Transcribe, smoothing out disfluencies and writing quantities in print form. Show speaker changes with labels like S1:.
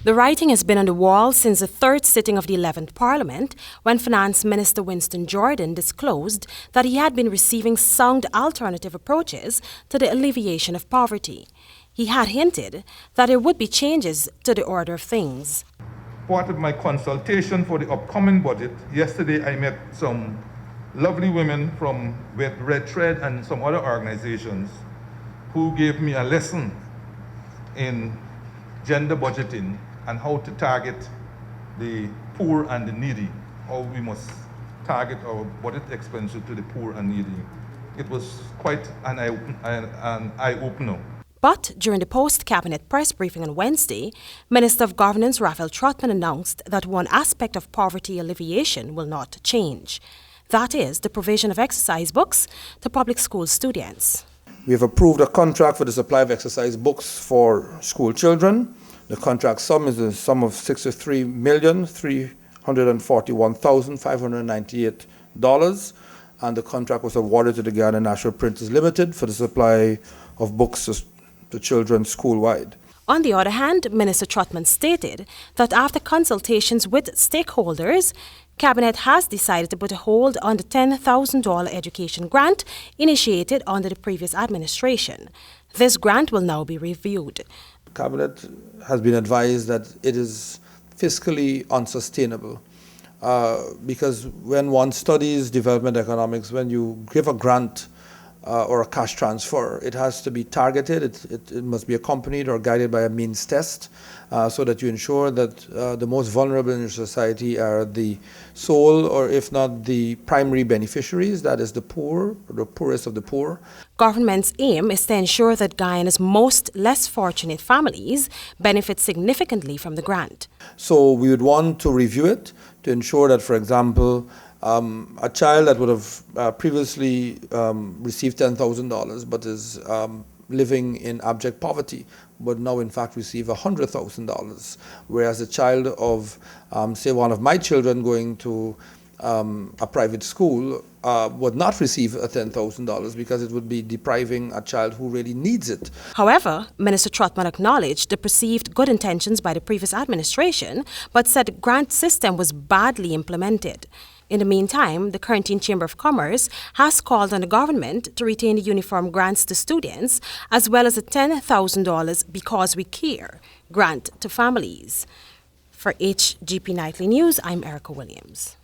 S1: The writing has been on the wall since the third sitting of the 11th Parliament, when Finance Minister Winston Jordan disclosed that he had been receiving sound alternative approaches to the alleviation of poverty. He had hinted that there would be changes to the order of things.
S2: Part of my consultation for the upcoming budget, yesterday I met some lovely women from Red Thread and some other organizations who gave me a lesson in gender budgeting and how to target the poor and the needy, how we must target our budget expenditure to the poor and needy. It was quite an eye-opener.
S1: But during the post-cabinet press briefing on Wednesday, Minister of Governance Raphael Trotman announced that one aspect of poverty alleviation will not change. That is the provision of exercise books to public school students.
S3: We have approved a contract for the supply of exercise books for school children. The contract sum is a sum of $63,341,598, and the contract was awarded to the Guyana National Printers Limited for the supply of books to children school-wide.
S1: On the other hand, Minister Trotman stated that after consultations with stakeholders, Cabinet has decided to put a hold on the $10,000 education grant initiated under the previous administration. This grant will now be reviewed.
S3: Cabinet has been advised that it is fiscally unsustainable because when one studies development economics, when you give a grant or a cash transfer, it has to be targeted, it must be accompanied or guided by a means test so that you ensure that the most vulnerable in your society are the sole or if not the primary beneficiaries, that is the poor, or the poorest of the poor.
S1: Government's aim is to ensure that Guyana's most less fortunate families benefit significantly from the grant.
S3: So we would want to review it to ensure that, for example, a child that would have previously received $10,000 but is living in abject poverty would now in fact receive $100,000, whereas a child of, say, one of my children going to a private school would not receive $10,000 because it would be depriving a child who really needs it.
S1: However, Minister Trotman acknowledged the perceived good intentions by the previous administration, but said the grant system was badly implemented. In the meantime, the Corentyne Chamber of Commerce has called on the government to retain the uniform grants to students, as well as a $10,000 Because We Care grant to families. For HGP Nightly News, I'm Erica Williams.